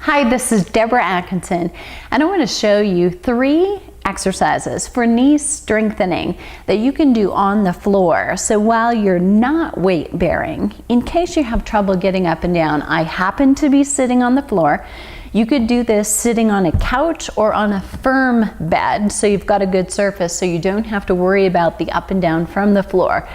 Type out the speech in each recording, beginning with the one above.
Hi, this is Deborah Atkinson, and I want to show you 3 exercises for knee strengthening that you can do on the floor. So while you're not weight bearing, in case you have trouble getting up and down, I happen to be sitting on the floor. You could do this sitting on a couch or on a firm bed, so you've got a good surface so you don't have to worry about the up and down from the floor.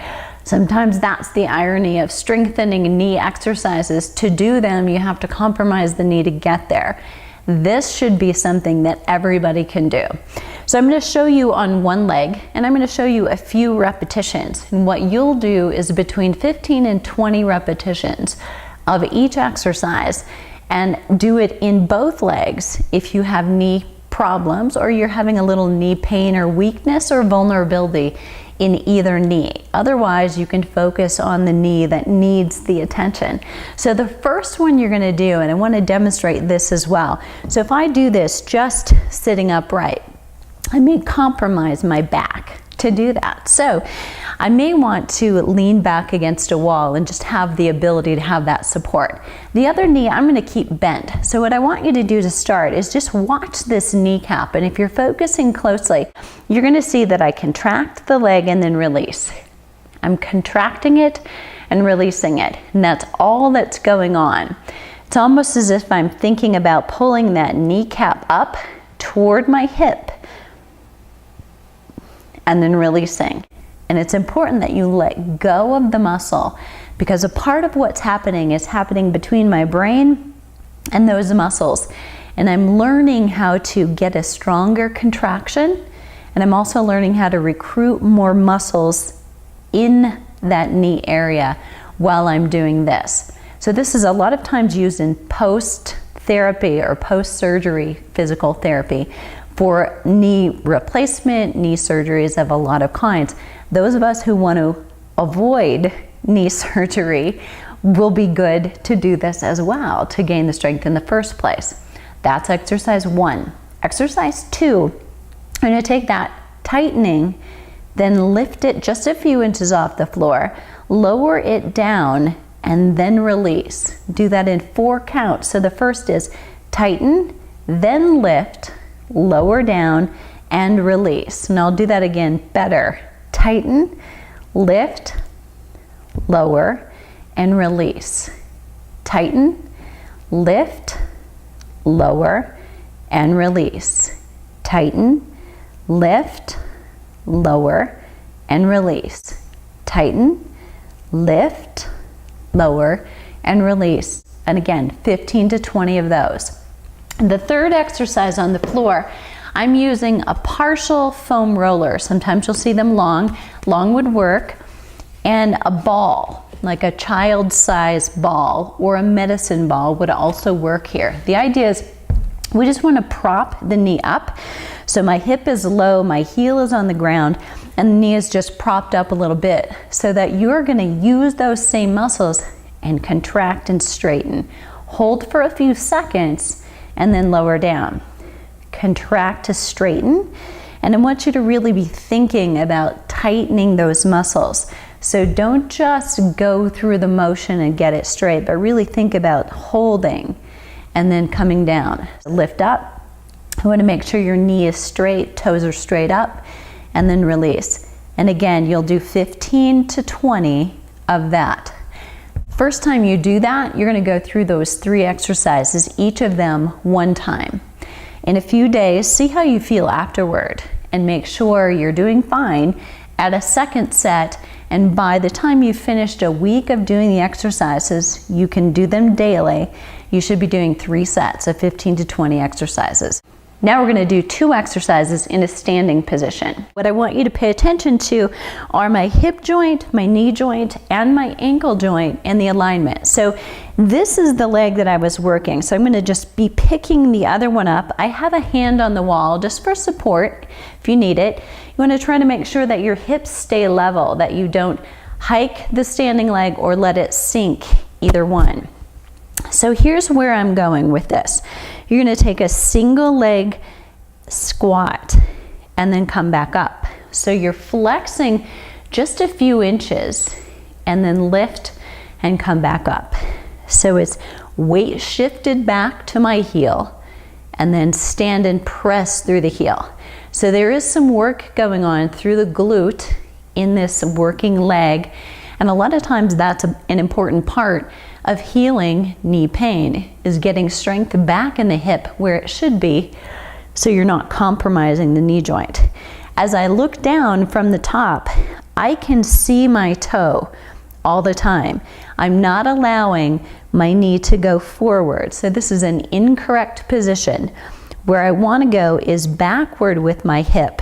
Sometimes that's the irony of strengthening knee exercises. To do them, you have to compromise the knee to get there. This should be something that everybody can do. So I'm going to show you on one leg, and I'm going to show you a few repetitions. And what you'll do is between 15 and 20 repetitions of each exercise, and do it in both legs if you have knee problems or you're having a little knee pain or weakness or vulnerability in either knee. Otherwise, you can focus on the knee that needs the attention. So the first one you're going to do, and I want to demonstrate this as well. So if I do this just sitting upright, I may compromise my back to do that. So I may want to lean back against a wall and just have the ability to have that support. The other knee I'm going to keep bent. So what I want you to do to start is just watch this kneecap, and if you're focusing closely, you're going to see that I contract the leg and then release. I'm contracting it and releasing it, and that's all that's going on. It's almost as if I'm thinking about pulling that kneecap up toward my hip and then releasing. And it's important that you let go of the muscle, because a part of what's happening is happening between my brain and those muscles. And I'm learning how to get a stronger contraction, and I'm also learning how to recruit more muscles in that knee area while I'm doing this. So this is a lot of times used in post-therapy or post-surgery physical therapy for knee replacement, knee surgeries of a lot of clients. Those of us who want to avoid knee surgery will be good to do this as well to gain the strength in the first place. That's exercise 1. Exercise 2, I'm going to take that tightening, then lift it just a few inches off the floor, lower it down, and then release. Do that in 4 counts. So the first is tighten, then lift, lower down, and release. And I'll do that again better. Tighten, lift, lower, and release. Tighten, lift, lower, and release. Tighten, lift, lower, and release. Tighten, lift, lower, and release. And again, 15 to 20 of those. The third exercise on the floor, I'm using a partial foam roller. Sometimes you'll see them long would work, and a ball, like a child-sized ball or a medicine ball would also work here. The idea is we just want to prop the knee up. So my hip is low, my heel is on the ground, and the knee is just propped up a little bit, so that you're going to use those same muscles and contract and straighten. Hold for a few seconds and then lower down. Contract to straighten, and I want you to really be thinking about tightening those muscles. So don't just go through the motion and get it straight, but really think about holding and then coming down. Lift up. I want to make sure your knee is straight, toes are straight up, and then release. And again, you'll do 15 to 20 of that. First time you do that, you're going to go through those 3 exercises, each of them 1 time. In a few days, see how you feel afterward, and make sure you're doing fine. Add a second set, and by the time you've finished a week of doing the exercises, you can do them daily. You should be doing 3 sets of 15 to 20 exercises. Now we're going to do 2 exercises in a standing position. What I want you to pay attention to are my hip joint, my knee joint, and my ankle joint and the alignment. So this is the leg that I was working. So I'm going to just be picking the other one up. I have a hand on the wall just for support if you need it. You want to try to make sure that your hips stay level, that you don't hike the standing leg or let it sink, either one. So here's where I'm going with this. You're going to take a single leg squat and then come back up. So you're flexing just a few inches and then lift and come back up. So it's weight shifted back to my heel, and then stand and press through the heel. So there is some work going on through the glute in this working leg, and a lot of times that's an important part of healing knee pain, is getting strength back in the hip where it should be, so you're not compromising the knee joint. As I look down from the top, I can see my toe all the time. I'm not allowing my knee to go forward. So this is an incorrect position. Where I want to go is backward with my hip.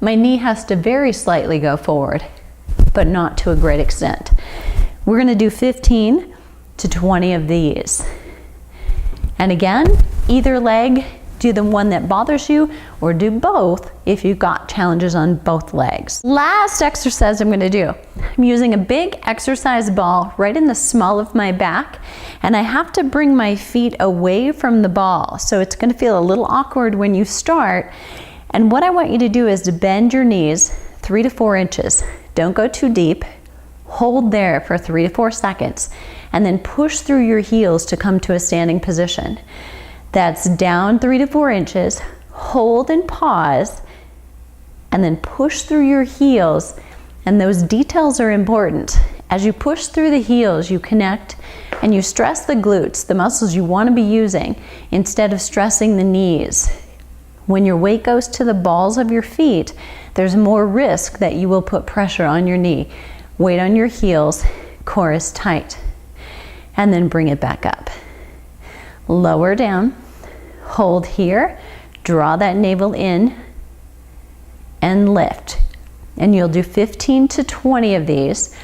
My knee has to very slightly go forward, but not to a great extent. We're going to do 15 to 20 of these. And again, either leg, do the one that bothers you, or do both if you've got challenges on both legs. Last exercise I'm going to do. I'm using a big exercise ball right in the small of my back, and I have to bring my feet away from the ball. So it's going to feel a little awkward when you start. And what I want you to do is to bend your knees 3 to 4 inches. Don't go too deep. Hold there for 3 to 4 seconds, and then push through your heels to come to a standing position. That's down 3 to 4 inches, hold and pause, and then push through your heels. And those details are important. As you push through the heels, you connect and you stress the glutes, the muscles you want to be using, instead of stressing the knees. When your weight goes to the balls of your feet, there's more risk that you will put pressure on your knee. Weight on your heels, core is tight. And then bring it back up. Lower down, hold here, draw that navel in, and lift. And you'll do 15 to 20 of these,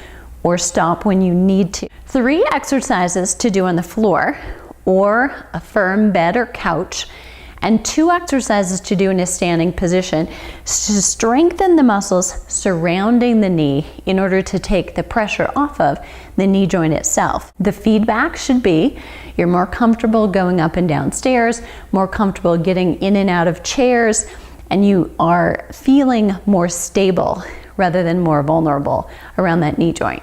or stop when you need to. 3 exercises to do on the floor, or a firm bed or couch, and 2 exercises to do in a standing position to strengthen the muscles surrounding the knee in order to take the pressure off of the knee joint itself. The feedback should be you're more comfortable going up and down stairs, more comfortable getting in and out of chairs, and you are feeling more stable rather than more vulnerable around that knee joint.